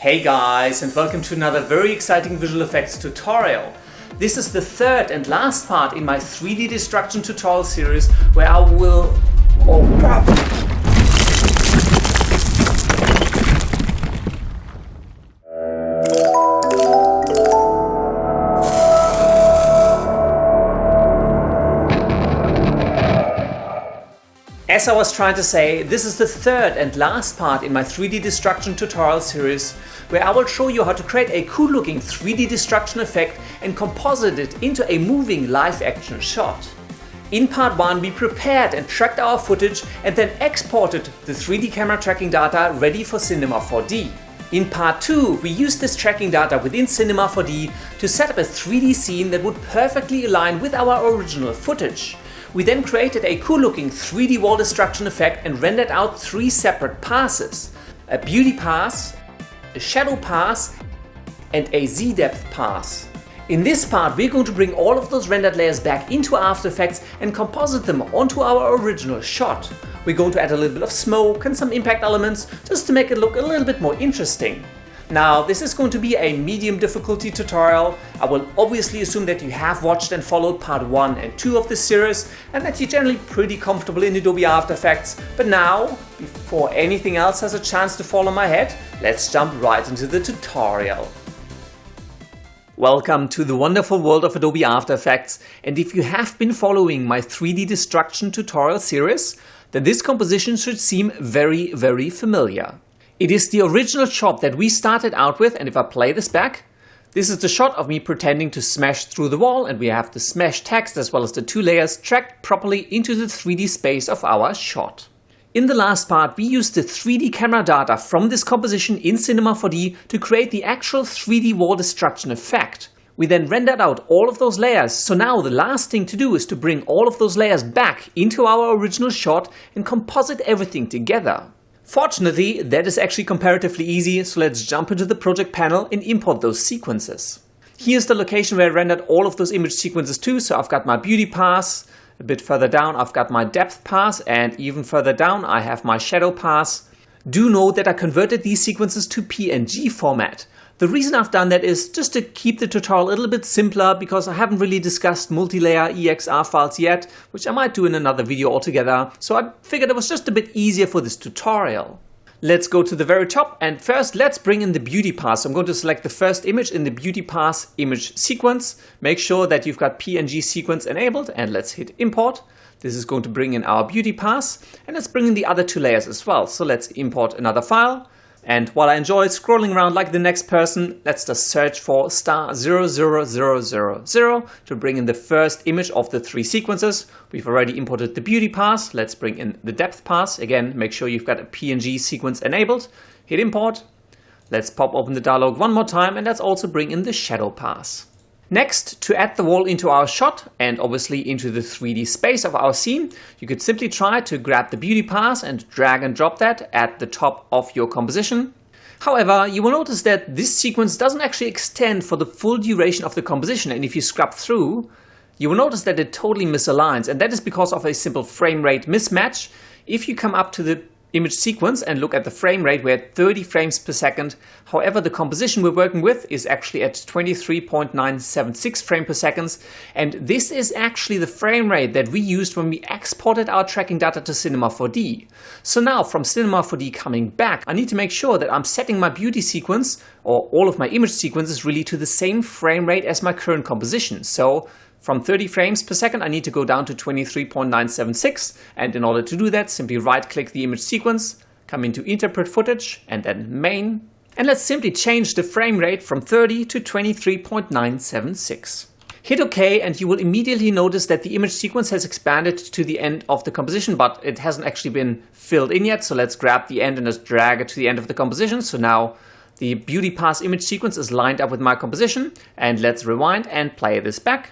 Hey guys, and welcome to another very exciting visual effects tutorial. This is the third and last part in my 3D destruction tutorial series where I will... Oh crap! As I was trying to say, this is the third and last part in my 3D destruction tutorial series where I will show you how to create a cool looking 3D destruction effect and composite it into a moving live action shot. In part 1 we prepared and tracked our footage and then exported the 3D camera tracking data ready for Cinema 4D. In part 2 we used this tracking data within Cinema 4D to set up a 3D scene that would perfectly align with our original footage. We then created a cool looking 3D wall destruction effect and rendered out 3 separate passes: a beauty pass, a shadow pass and a Z-depth pass. In this part we're going to bring all of those rendered layers back into After Effects and composite them onto our original shot. We're going to add a little bit of smoke and some impact elements just to make it look a little bit more interesting. Now, this is going to be a medium difficulty tutorial. I will obviously assume that you have watched and followed part 1 and 2 of this series and that you're generally pretty comfortable in Adobe After Effects. But now, before anything else has a chance to fall on my head, let's jump right into the tutorial. Welcome to the wonderful world of Adobe After Effects, and if you have been following my 3D destruction tutorial series, then this composition should seem very familiar. It is the original shot that we started out with, and if I play this back, this is the shot of me pretending to smash through the wall, and we have the smash text as well as the 2 layers tracked properly into the 3D space of our shot. In the last part we used the 3D camera data from this composition in Cinema 4D to create the actual 3D wall destruction effect. We then rendered out all of those layers, so now the last thing to do is to bring all of those layers back into our original shot and composite everything together. Fortunately, that is actually comparatively easy, so let's jump into the project panel and import those sequences. Here's the location where I rendered all of those image sequences to, so I've got my beauty pass, a bit further down I've got my depth pass, and even further down I have my shadow pass. Do note that I converted these sequences to PNG format. The reason I've done that is just to keep the tutorial a little bit simpler, because I haven't really discussed multi-layer EXR files yet, which I might do in another video altogether, so I figured it was just a bit easier for this tutorial. Let's go to the very top, and first let's bring in the beauty pass. I'm going to select the first image in the beauty pass image sequence. Make sure that you've got PNG sequence enabled, and let's hit import. This is going to bring in our beauty pass, and let's bring in the other 2 layers as well. So let's import another file. And while I enjoy scrolling around like the next person, let's just search for *00000 to bring in the first image of the 3 sequences. We've already imported the beauty pass. Let's bring in the depth pass. Again, make sure you've got a PNG sequence enabled. Hit import. Let's pop open the dialog one more time, and let's also bring in the shadow pass. Next, to add the wall into our shot and obviously into the 3D space of our scene, you could simply try to grab the beauty pass and drag and drop that at the top of your composition. However, you will notice that this sequence doesn't actually extend for the full duration of the composition, and if you scrub through, you will notice that it totally misaligns, and that is because of a simple frame rate mismatch. If you come up to the image sequence and look at the frame rate, we're at 30 frames per second. However, the composition we're working with is actually at 23.976 frames per second, and this is actually the frame rate that we used when we exported our tracking data to Cinema 4D. So now from Cinema 4D coming back, I need to make sure that I'm setting my beauty sequence or all of my image sequences really to the same frame rate as my current composition. So from 30 frames per second, I need to go down to 23.976, and in order to do that, simply right-click the image sequence, come into Interpret Footage, and then Main, and let's simply change the frame rate from 30 to 23.976. Hit OK, and you will immediately notice that the image sequence has expanded to the end of the composition, but it hasn't actually been filled in yet, so let's grab the end and just drag it to the end of the composition. So now the beauty pass image sequence is lined up with my composition, and let's rewind and play this back.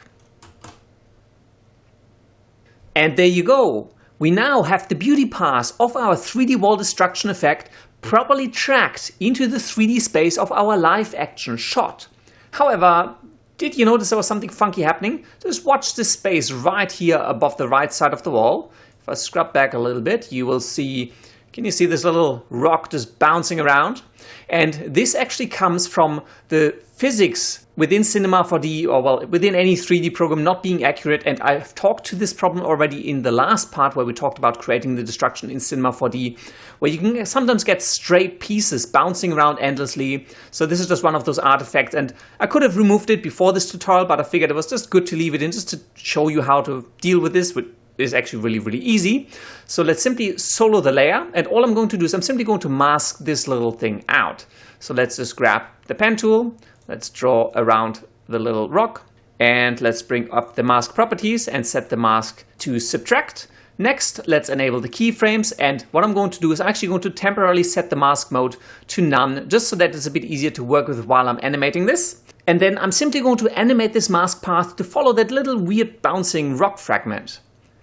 And there you go! We now have the beauty pass of our 3D wall destruction effect properly tracked into the 3D space of our live action shot. However, did you notice there was something funky happening? Just watch this space right here above the right side of the wall. If I scrub back a little bit, you will see Can you see this little rock just bouncing around? And this actually comes from the physics within Cinema 4D, or well, within any 3D program not being accurate. And I've talked to this problem already in the last part where we talked about creating the destruction in Cinema 4D, where you can sometimes get straight pieces bouncing around endlessly. So this is just one of those artifacts. And I could have removed it before this tutorial, but I figured it was just good to leave it in just to show you how to deal with this, which is actually really, really easy. So let's simply solo the layer. And all I'm going to do is I'm simply going to mask this little thing out. So let's just grab the pen tool. Let's draw around the little rock. And let's bring up the mask properties and set the mask to subtract. Next, let's enable the keyframes. And what I'm going to do is I'm actually going to temporarily set the mask mode to none, just so that it's a bit easier to work with while I'm animating this. And then I'm simply going to animate this mask path to follow that little weird bouncing rock fragment.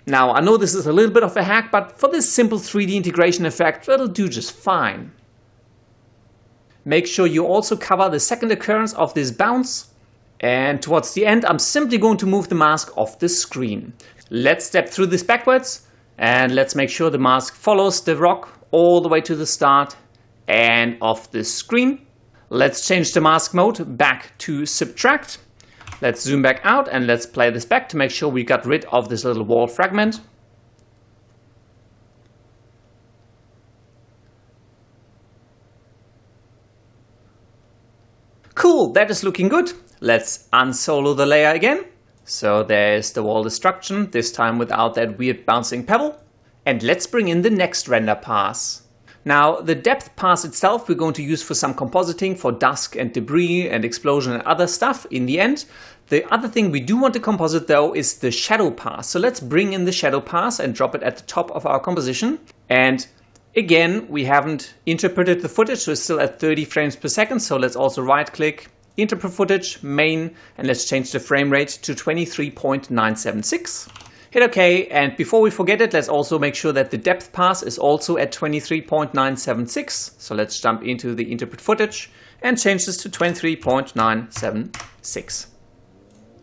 Now, I know this is a little bit of a hack, but for this simple 3D integration effect, it'll do just fine. Make sure you also cover the second occurrence of this bounce. And towards the end, I'm simply going to move the mask off the screen. Let's step through this backwards, and let's make sure the mask follows the rock all the way to the start and off the screen. Let's change the mask mode back to subtract. Let's zoom back out and let's play this back to make sure we got rid of this little wall fragment. Cool, that is looking good. Let's unsolo the layer again. So there's the wall destruction, this time without that weird bouncing pebble. And let's bring in the next render pass. Now, the depth pass itself we're going to use for some compositing for dust and debris and explosion and other stuff in the end. The other thing we do want to composite though is the shadow pass. So let's bring in the shadow pass and drop it at the top of our composition. And again, we haven't interpreted the footage, so it's still at 30 frames per second. So let's also right click, interpret footage, main, and let's change the frame rate to 23.976. Hit OK, and before we forget it, let's also make sure that the depth pass is also at 23.976. So let's jump into the interpret footage and change this to 23.976.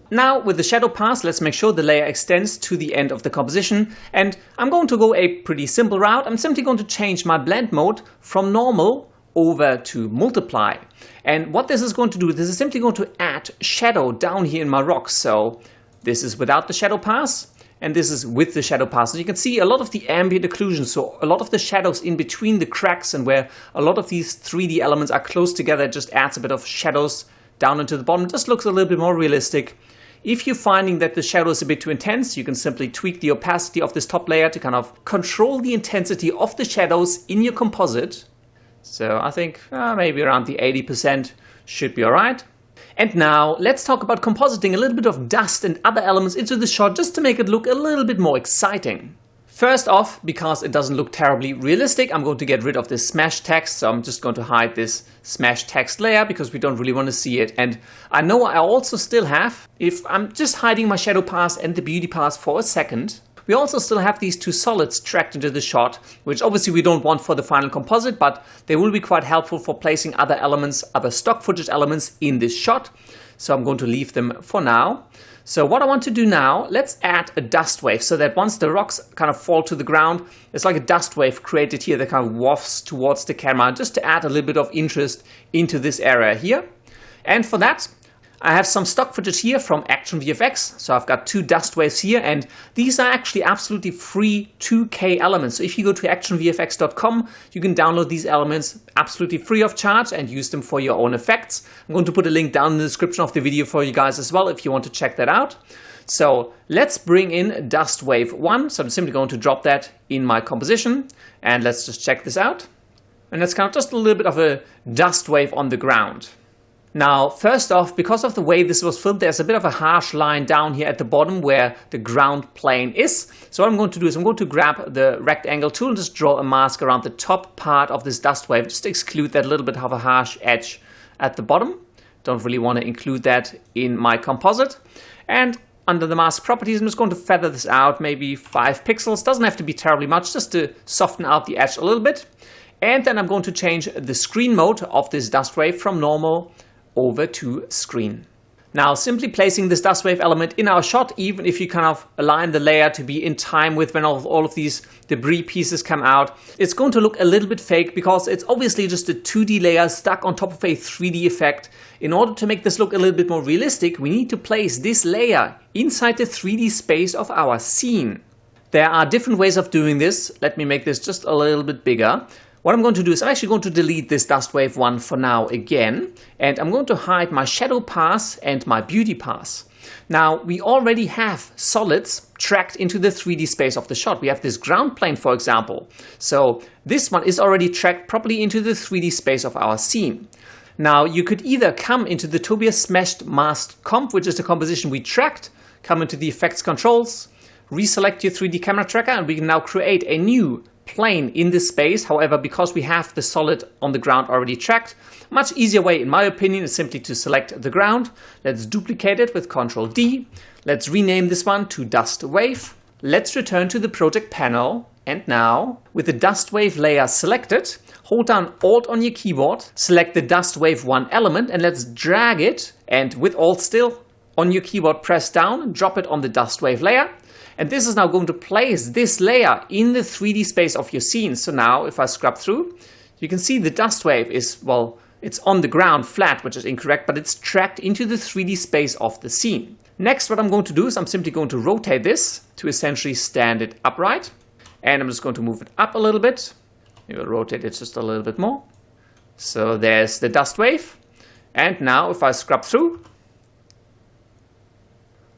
Now with the shadow pass, let's make sure the layer extends to the end of the composition. And I'm going to go a pretty simple route. I'm simply going to change my blend mode from normal over to multiply. And what this is going to do, this is simply going to add shadow down here in my rock. So this is without the shadow pass. And this is with the shadow pass. And you can see a lot of the ambient occlusion, so a lot of the shadows in between the cracks and where a lot of these 3D elements are close together, just adds a bit of shadows down into the bottom. It just looks a little bit more realistic. If you're finding that the shadow is a bit too intense, you can simply tweak the opacity of this top layer to kind of control the intensity of the shadows in your composite. So I think maybe around the 80% should be all right. And now let's talk about compositing a little bit of dust and other elements into the shot just to make it look a little bit more exciting. First off, because it doesn't look terribly realistic, I'm going to get rid of this smash text. So I'm just going to hide this smash text layer because we don't really want to see it. And I know I also still have, if I'm just hiding my shadow pass and the beauty pass for a second, we also still have these two solids tracked into the shot, which obviously we don't want for the final composite, but they will be quite helpful for placing other elements, other stock footage elements in this shot. So I'm going to leave them for now. So what I want to do now, let's add a dust wave so that once the rocks kind of fall to the ground, it's like a dust wave created here that kind of wafts towards the camera, just to add a little bit of interest into this area here. And for that, I have some stock footage here from Action VFX. So I've got two dust waves here, and these are actually absolutely free 2K elements. So if you go to actionvfx.com, you can download these elements absolutely free of charge and use them for your own effects. I'm going to put a link down in the description of the video for you guys as well if you want to check that out. So let's bring in dust wave 1. So I'm simply going to drop that in my composition, and let's just check this out. And that's kind of just a little bit of a dust wave on the ground. Now, first off, because of the way this was filmed, there's a bit of a harsh line down here at the bottom where the ground plane is. So what I'm going to do is I'm going to grab the rectangle tool and just draw a mask around the top part of this dust wave, just to exclude that little bit of a harsh edge at the bottom. Don't really want to include that in my composite. And under the mask properties, I'm just going to feather this out, maybe 5 pixels. Doesn't have to be terribly much, just to soften out the edge a little bit. And then I'm going to change the screen mode of this dust wave from normal over to screen. Now, simply placing this dust wave element in our shot, even if you kind of align the layer to be in time with when all of these debris pieces come out, it's going to look a little bit fake because it's obviously just a 2D layer stuck on top of a 3D effect. In order to make this look a little bit more realistic, we need to place this layer inside the 3D space of our scene. There are different ways of doing this. Let me make this just a little bit bigger. What I'm going to do is I'm actually going to delete this dust wave one for now again, and I'm going to hide my shadow pass and my beauty pass. Now, we already have solids tracked into the 3D space of the shot. We have this ground plane, for example. So this one is already tracked properly into the 3D space of our scene. Now, you could either come into the Tobias Smashed Masked Comp, which is the composition we tracked, come into the effects controls, reselect your 3D camera tracker, and we can now create a new plane in this space. However, because we have the solid on the ground already tracked, much easier way in my opinion is simply to select the ground. Let's duplicate it with Ctrl D. Let's rename this one to dust wave. Let's return to the project panel, and now with the dust wave layer selected, hold down Alt on your keyboard, select the dust wave 1 element, and let's drag it, and with Alt still on your keyboard press down and drop it on the dust wave layer. And this is now going to place this layer in the 3D space of your scene. So now if I scrub through, you can see the dust wave is, well, it's on the ground flat, which is incorrect, but it's tracked into the 3D space of the scene. Next, what I'm going to do is I'm simply going to rotate this to essentially stand it upright. And I'm just going to move it up a little bit. Maybe I'll rotate it just a little bit more. So there's the dust wave. And now if I scrub through,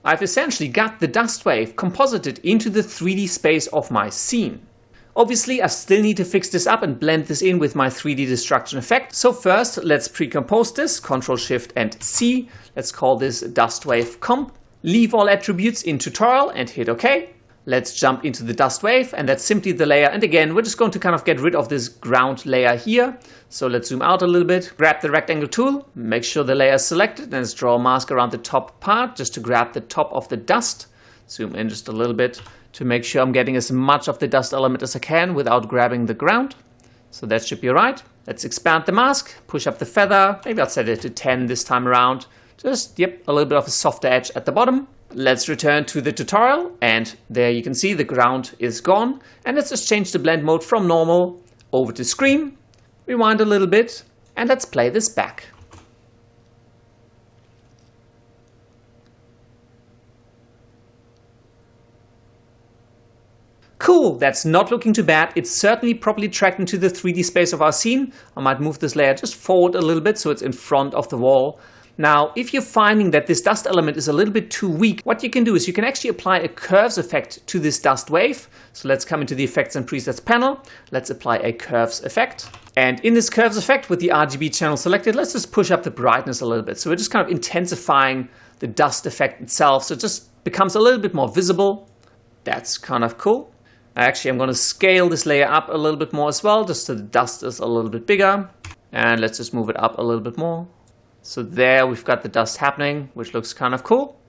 I've essentially got the dust wave composited into the 3D space of my scene. Obviously, I still need to fix this up and blend this in with my 3D destruction effect. So first, let's pre-compose this, Ctrl Shift and C. Let's call this dust wave comp. Leave all attributes in tutorial and hit OK. Let's jump into the dust wave, and that's simply the layer. And again, we're just going to kind of get rid of this ground layer here. So let's zoom out a little bit, grab the rectangle tool, make sure the layer is selected, and let's draw a mask around the top part just to grab the top of the dust. Zoom in just a little bit to make sure I'm getting as much of the dust element as I can without grabbing the ground. So that should be right. Let's expand the mask, push up the feather. Maybe I'll set it to 10 this time around. Just, a little bit of a softer edge at the bottom. Let's return to the tutorial, and there you can see the ground is gone. And let's just change the blend mode from normal over to screen, rewind a little bit, and let's play this back. Cool, that's not looking too bad. It's certainly properly tracked into the 3D space of our scene. I might move this layer just forward a little bit so it's in front of the wall. Now, if you're finding that this dust element is a little bit too weak, what you can do is you can actually apply a curves effect to this dust wave. So let's come into the Effects and Presets panel. Let's apply a curves effect. And in this curves effect with the RGB channel selected, let's just push up the brightness a little bit. So we're just kind of intensifying the dust effect itself. So it just becomes a little bit more visible. That's kind of cool. Actually, I'm going to scale this layer up a little bit more as well, just so the dust is a little bit bigger. And let's just move it up a little bit more. So there we've got the dust happening, which looks kind of cool.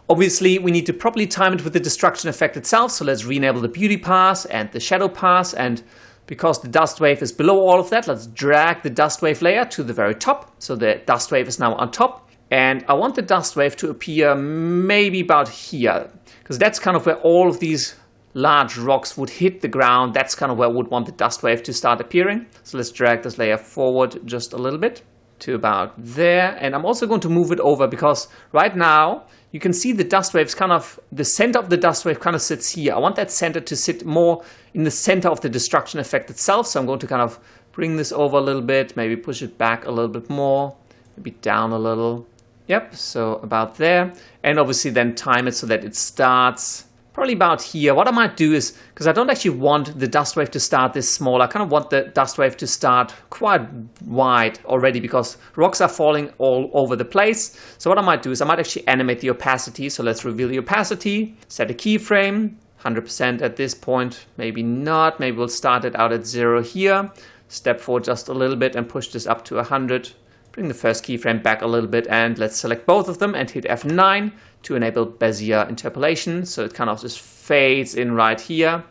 Obviously, we need to properly time it with the destruction effect itself. So let's re-enable the beauty pass and the shadow pass. And because the dust wave is below all of that, let's drag the dust wave layer to the very top. So the dust wave is now on top. And I want the dust wave to appear maybe about here, because that's kind of where all of these large rocks would hit the ground. That's kind of where I would want the dust wave to start appearing. So let's drag this layer forward just a little bit to about there. And I'm also going to move it over because right now you can see the dust waves kind of, the center of the dust wave kind of sits here. I want that center to sit more in the center of the destruction effect itself. So I'm going to kind of bring this over a little bit, maybe push it back a little bit more, maybe down a little. Yep, so about there. And obviously then time it so that it starts probably about here. What I might do is, because I don't actually want the dust wave to start this small, I kind of want the dust wave to start quite wide already because rocks are falling all over the place. So what I might do is I might actually animate the opacity. So let's reveal the opacity, set a keyframe, 100% at this point, maybe not. Maybe we'll start it out at 0 here, step forward just a little bit and push this up to 100. Bring the first keyframe back a little bit and let's select both of them and hit F9 to enable Bezier interpolation. So it kind of just fades in right here.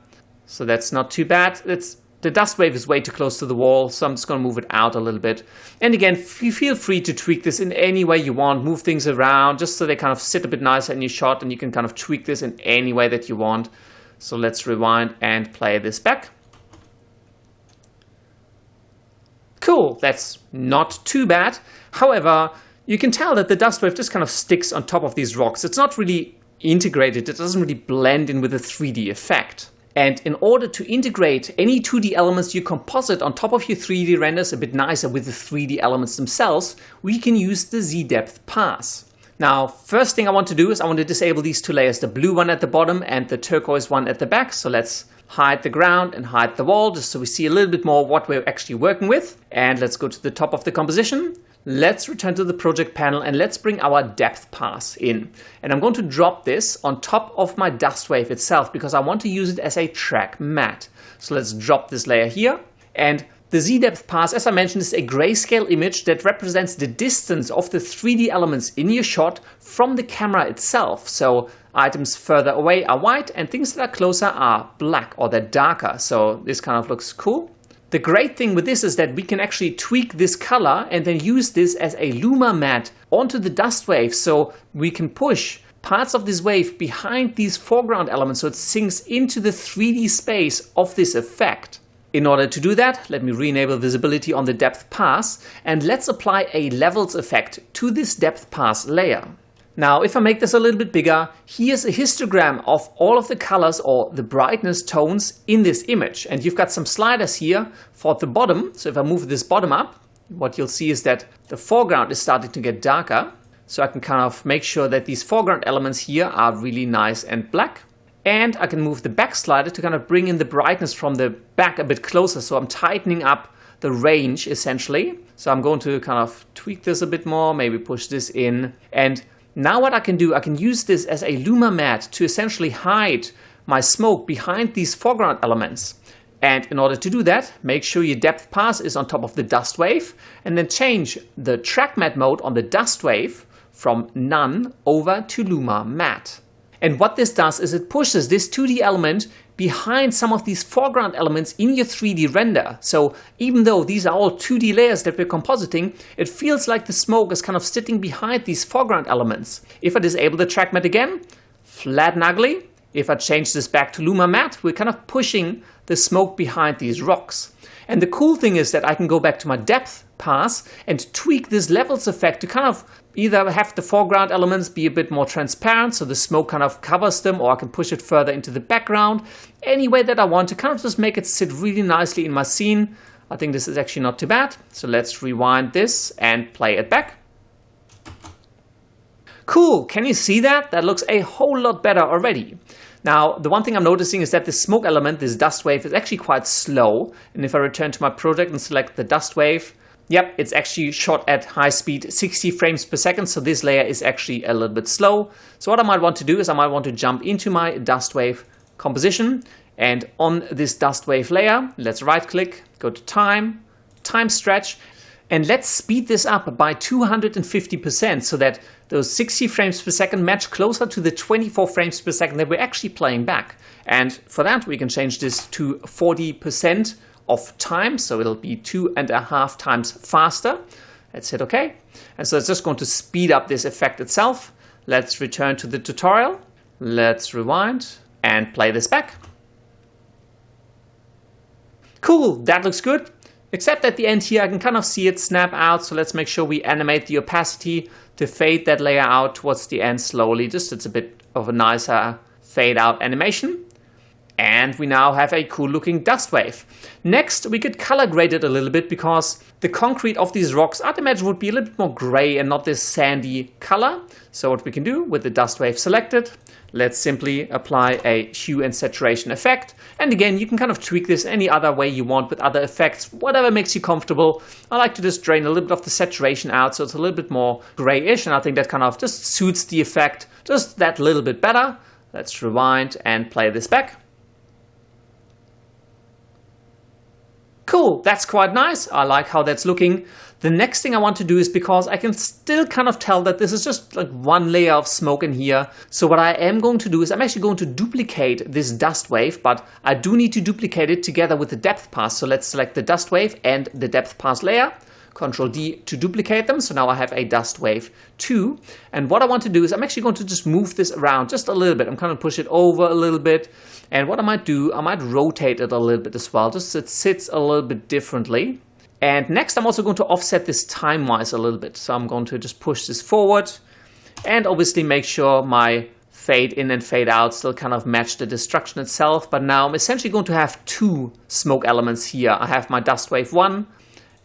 So that's not too bad. Let's The dust wave is way too close to the wall, so I'm just going to move it out a little bit. And again, feel free to tweak this in any way you want. Move things around just so they kind of sit a bit nicer in your shot, and you can kind of tweak this in any way that you want. So let's rewind and play this back. Cool, that's not too bad. However, you can tell that the dust wave just kind of sticks on top of these rocks. It's not really integrated. It doesn't really blend in with the 3D effect. And in order to integrate any 2D elements you composite on top of your 3D renders a bit nicer with the 3D elements themselves, we can use the Z-depth pass. Now, first thing I want to do is I want to disable these two layers, the blue one at the bottom and the turquoise one at the back. So let's hide the ground and hide the wall, just so we see a little bit more what we're actually working with. And let's go to the top of the composition. Let's return to the project panel and let's bring our depth pass in. And I'm going to drop this on top of my dust wave itself because I want to use it as a track matte. So let's drop this layer here. And the Z-depth pass, as I mentioned, is a grayscale image that represents the distance of the 3D elements in your shot from the camera itself. So items further away are white and things that are closer are black or they're darker. So this kind of looks cool. The great thing with this is that we can actually tweak this color and then use this as a luma matte onto the dust wave, so we can push parts of this wave behind these foreground elements so it sinks into the 3D space of this effect. In order to do that, let me re-enable visibility on the depth pass and let's apply a levels effect to this depth pass layer. Now, if I make this a little bit bigger, here's a histogram of all of the colors or the brightness tones in this image. And you've got some sliders here for the bottom. So if I move this bottom up, what you'll see is that the foreground is starting to get darker. So I can kind of make sure that these foreground elements here are really nice and black. And I can move the back slider to kind of bring in the brightness from the back a bit closer. So I'm tightening up the range essentially. So I'm going to kind of tweak this a bit more, maybe push this in. And now what I can do, I can use this as a luma matte to essentially hide my smoke behind these foreground elements. And in order to do that, make sure your depth pass is on top of the dust wave and then change the track matte mode on the dust wave from none over to luma matte. And what this does is it pushes this 2D element behind some of these foreground elements in your 3D render. So even though these are all 2D layers that we're compositing, it feels like the smoke is kind of sitting behind these foreground elements. If I disable the track matte again, flat and ugly. If I change this back to luma matte, we're kind of pushing the smoke behind these rocks. And the cool thing is that I can go back to my depth pass and tweak this levels effect to kind of either have the foreground elements be a bit more transparent so the smoke kind of covers them, or I can push it further into the background any way that I want to kind of just make it sit really nicely in my scene. I think this is actually not too bad. So let's rewind this and play it back. Cool, can you see that? That looks a whole lot better already. Now, the one thing I'm noticing is that the smoke element, this dust wave, is actually quite slow. And if I return to my project and select the dust wave, yep, it's actually shot at high speed, 60 frames per second. So this layer is actually a little bit slow. So what I might want to do is I might want to jump into my dust wave composition. And on this dust wave layer, let's right click, go to time stretch. And let's speed this up by 250% so that those 60 frames per second match closer to the 24 frames per second that we're actually playing back. And for that, we can change this to 40% of time. So it'll be 2.5 times faster. Let's hit OK. And so it's just going to speed up this effect itself. Let's return to the tutorial. Let's rewind and play this back. Cool, that looks good. Except at the end here, I can kind of see it snap out. So let's make sure we animate the opacity to fade that layer out towards the end slowly. Just it's a bit of a nicer fade out animation. And we now have a cool looking dust wave. Next, we could color grade it a little bit because the concrete of these rocks, I'd imagine, would be a little bit more gray and not this sandy color. So what we can do with the dust wave selected, let's simply apply a hue and saturation effect. And again, you can kind of tweak this any other way you want with other effects, whatever makes you comfortable. I like to just drain a little bit of the saturation out so it's a little bit more grayish, and I think that kind of just suits the effect just that little bit better. Let's rewind and play this back. Cool, that's quite nice. I like how that's looking. The next thing I want to do is, because I can still kind of tell that this is just like one layer of smoke in here. So what I am going to do is I'm actually going to duplicate this dust wave, but I do need to duplicate it together with the depth pass. So let's select the dust wave and the depth pass layer. Ctrl D to duplicate them. So now I have a dust wave 2. And what I want to do is I'm actually going to just move this around just a little bit. I'm going to push it over a little bit. And what I might do, I might rotate it a little bit as well, just so it sits a little bit differently. And next I'm also going to offset this time-wise a little bit. So I'm going to just push this forward and obviously make sure my fade in and fade out still kind of match the destruction itself. But now I'm essentially going to have 2 smoke elements here. I have my dust wave 1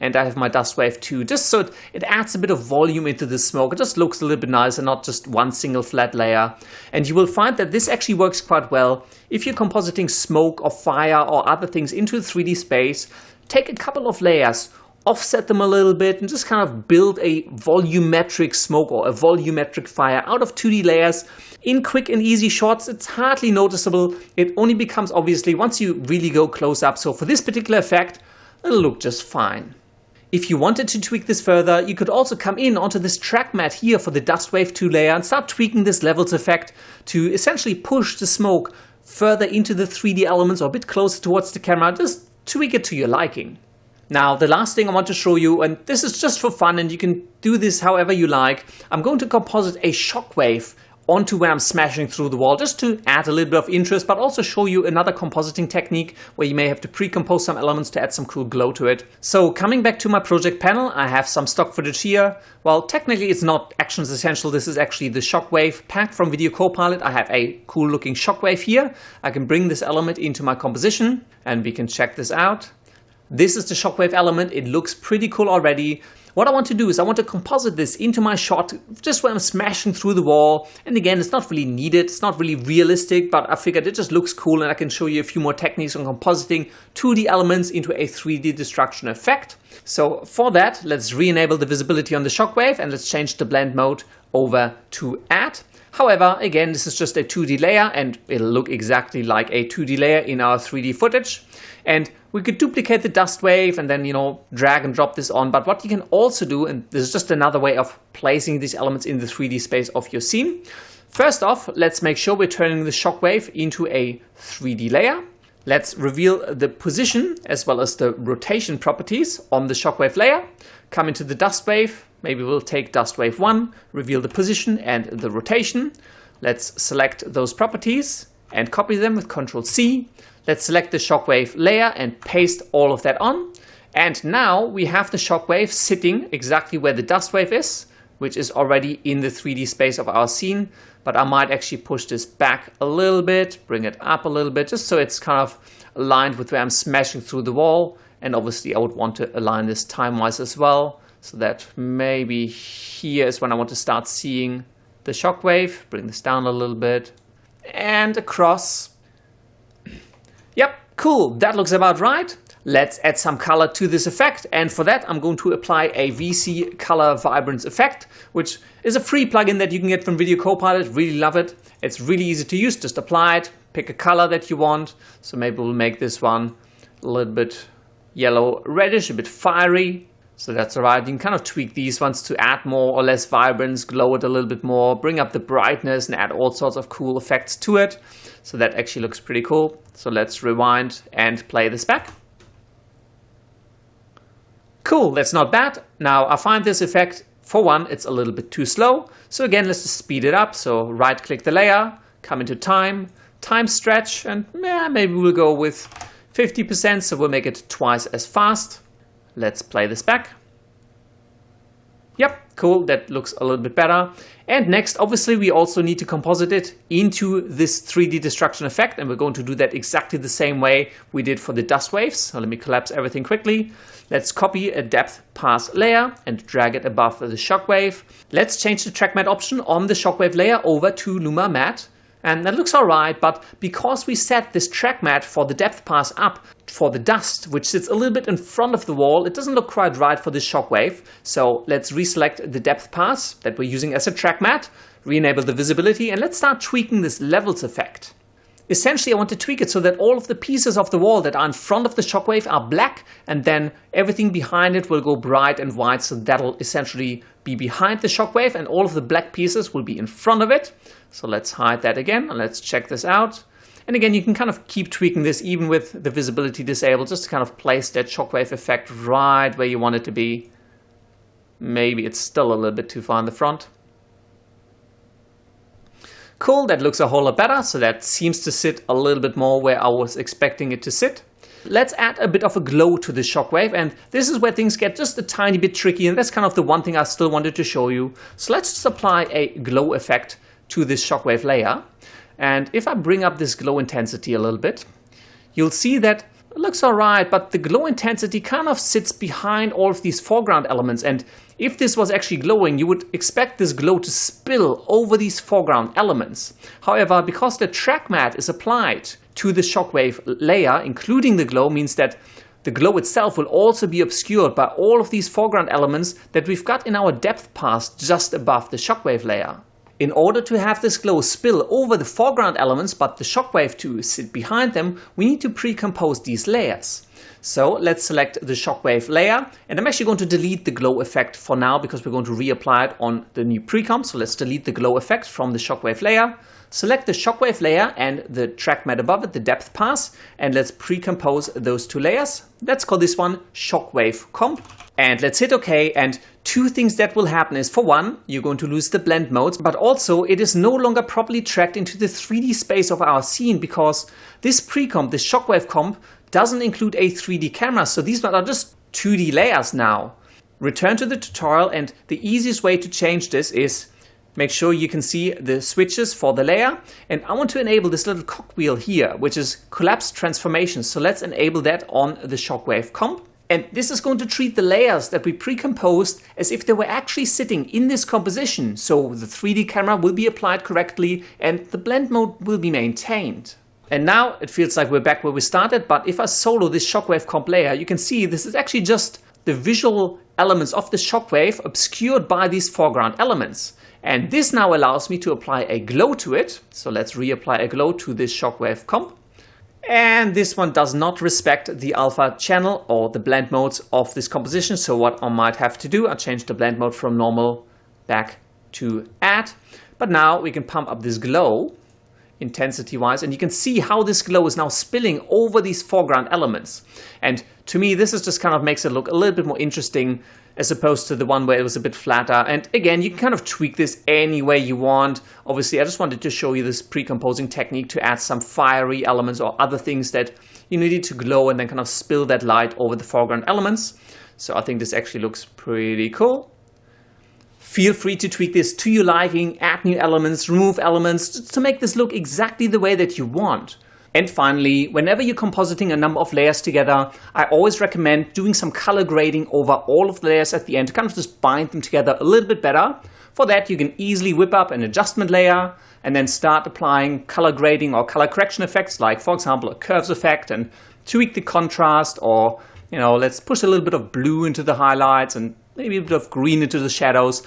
and I have my dust wave 2, just so it adds a bit of volume into the smoke. It just looks a little bit nicer, not just one single flat layer. And you will find that this actually works quite well if you're compositing smoke or fire or other things into a 3D space. Take a couple of layers, offset them a little bit, and just kind of build a volumetric smoke or a volumetric fire out of 2D layers in quick and easy shots. It's hardly noticeable. It only becomes obviously once you really go close up. So for this particular effect, it'll look just fine. If you wanted to tweak this further, you could also come in onto this track mat here for the dust wave 2 layer and start tweaking this levels effect to essentially push the smoke further into the 3D elements or a bit closer towards the camera. Just tweak it to your liking. Now, the last thing I want to show you, and this is just for fun and you can do this however you like, I'm going to composite a shockwave onto where I'm smashing through the wall, just to add a little bit of interest, but also show you another compositing technique where you may have to pre-compose some elements to add some cool glow to it. So coming back to my project panel, I have some stock footage here. Well, technically it's not Actions Essential, this is actually the shockwave pack from Video Copilot. I have a cool looking shockwave here. I can bring this element into my composition and we can check this out. This is the shockwave element. It looks pretty cool already. What I want to do is I want to composite this into my shot just where I'm smashing through the wall. And again, it's not really needed. It's not really realistic, but I figured it just looks cool and I can show you a few more techniques on compositing 2D elements into a 3D destruction effect. So for that, let's re-enable the visibility on the shockwave and let's change the blend mode over to add. However, again, this is just a 2D layer and it'll look exactly like a 2D layer in our 3D footage. And we could duplicate the dust wave and then, drag and drop this on. But what you can also do, and this is just another way of placing these elements in the 3D space of your scene. First off, let's make sure we're turning the shockwave into a 3D layer. Let's reveal the position as well as the rotation properties on the shockwave layer. Come into the dust wave. Maybe we'll take dust wave 1, reveal the position and the rotation. Let's select those properties and copy them with Ctrl C. Let's select the shockwave layer and paste all of that on. And now we have the shockwave sitting exactly where the dust wave is, which is already in the 3D space of our scene. But I might actually push this back a little bit, bring it up a little bit, just so it's kind of aligned with where I'm smashing through the wall. And obviously I would want to align this time-wise as well, so that maybe here is when I want to start seeing the shockwave. Bring this down a little bit and across. Yep, cool, that looks about right. Let's add some color to this effect, and for that I'm going to apply a VC color vibrance effect, which is a free plugin that you can get from Video Copilot. Really love it. It's really easy to use. Just apply it, pick a color that you want. So maybe we'll make this one a little bit yellow reddish, a bit fiery. So that's all right. You can kind of tweak these ones to add more or less vibrance, glow it a little bit more, bring up the brightness and add all sorts of cool effects to it. So that actually looks pretty cool. So let's rewind and play this back. Cool, that's not bad. Now I find this effect, for one, it's a little bit too slow. So again, let's just speed it up. So right click the layer, come into time stretch, and maybe we'll go with 50%. So we'll make it twice as fast. Let's play this back. Yep, cool, that looks a little bit better. And next, obviously, we also need to composite it into this 3D destruction effect, and we're going to do that exactly the same way we did for the dust waves. So let me collapse everything quickly. Let's copy a depth pass layer and drag it above the shockwave. Let's change the track matte option on the shockwave layer over to Luma Matte. And that looks alright, but because we set this track matte for the depth pass up for the dust, which sits a little bit in front of the wall, it doesn't look quite right for this shockwave. So let's reselect the depth pass that we're using as a track matte, re-enable the visibility, and let's start tweaking this levels effect. essentially I want to tweak it so that all of the pieces of the wall that are in front of the shockwave are black, and then everything behind it will go bright and white, so that'll essentially be behind the shockwave and all of the black pieces will be in front of it. So let's hide that again and let's check this out. And again, you can kind of keep tweaking this even with the visibility disabled, just to kind of place that shockwave effect right where you want it to be. Maybe it's still a little bit too far in the front. Cool, that looks a whole lot better. So that seems to sit a little bit more where I was expecting it to sit. Let's add a bit of a glow to the shockwave, and this is where things get just a tiny bit tricky, and that's kind of the one thing I still wanted to show you. So let's just apply a glow effect to this shockwave layer. And if I bring up this glow intensity a little bit, you'll see that it looks alright, but the glow intensity kind of sits behind all of these foreground elements. And if this was actually glowing, you would expect this glow to spill over these foreground elements. However, because the track matte is applied to the shockwave layer, including the glow, means that the glow itself will also be obscured by all of these foreground elements that we've got in our depth pass just above the shockwave layer. In order to have this glow spill over the foreground elements but the shockwave to sit behind them, we need to pre-compose these layers. So let's select the shockwave layer, and I'm actually going to delete the glow effect for now because we're going to reapply it on the new pre-comp. So let's delete the glow effect from the shockwave layer. Select the shockwave layer and the track matte above it, the depth pass, and let's pre-compose those two layers. Let's call this one shockwave comp. And let's hit OK, and two things that will happen is, for one, you're going to lose the blend modes, but also it is no longer properly tracked into the 3D space of our scene because this pre-comp, this shockwave comp, doesn't include a 3D camera, so these are just 2D layers now. Return to the tutorial, and the easiest way to change this is make sure you can see the switches for the layer, and I want to enable this little cogwheel here, which is collapse transformation. So let's enable that on the shockwave comp. And this is going to treat the layers that we pre-composed as if they were actually sitting in this composition. So the 3D camera will be applied correctly and the blend mode will be maintained. And now it feels like we're back where we started, but if I solo this shockwave comp layer, you can see this is actually just the visual elements of the shockwave obscured by these foreground elements. And this now allows me to apply a glow to it. So let's reapply a glow to this shockwave comp. And this one does not respect the alpha channel or the blend modes of this composition. So what I might have to do, I'll change the blend mode from normal back to add. But now we can pump up this glow intensity wise, and you can see how this glow is now spilling over these foreground elements. And to me, this is just kind of makes it look a little bit more interesting as opposed to the one where it was a bit flatter. And again, you can kind of tweak this any way you want. Obviously, I just wanted to show you this pre-composing technique to add some fiery elements or other things that you need to glow and then kind of spill that light over the foreground elements. So I think this actually looks pretty cool. Feel free to tweak this to your liking, add new elements, remove elements, just to make this look exactly the way that you want. And finally, whenever you're compositing a number of layers together, I always recommend doing some color grading over all of the layers at the end to kind of just bind them together a little bit better. For that, you can easily whip up an adjustment layer and then start applying color grading or color correction effects, like, for example, a curves effect, and tweak the contrast, or, let's push a little bit of blue into the highlights and maybe a bit of green into the shadows.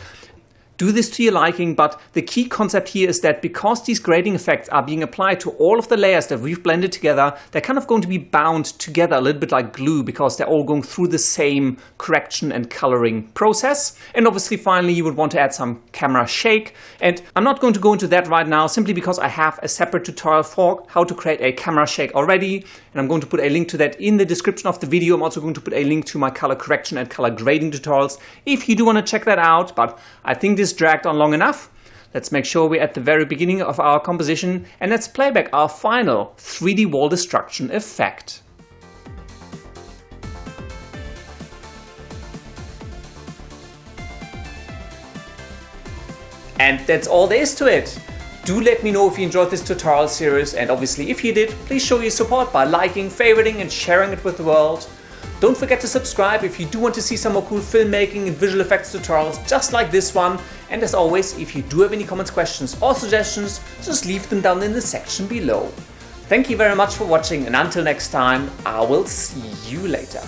Do this to your liking, but the key concept here is that because these grading effects are being applied to all of the layers that we've blended together, they're kind of going to be bound together a little bit like glue because they're all going through the same correction and coloring process. And obviously, finally, you would want to add some camera shake. And I'm not going to go into that right now simply because I have a separate tutorial for how to create a camera shake already. And I'm going to put a link to that in the description of the video. I'm also going to put a link to my color correction and color grading tutorials if you do want to check that out. But I think this dragged on long enough. Let's make sure we're at the very beginning of our composition, and let's play back our final 3D wall destruction effect. And that's all there is to it. Do let me know if you enjoyed this tutorial series, and obviously if you did, please show your support by liking, favoriting and sharing it with the world. Don't forget to subscribe if you do want to see some more cool filmmaking and visual effects tutorials just like this one. And as always, if you do have any comments, questions or suggestions, just leave them down in the section below. Thank you very much for watching, and until next time, I will see you later.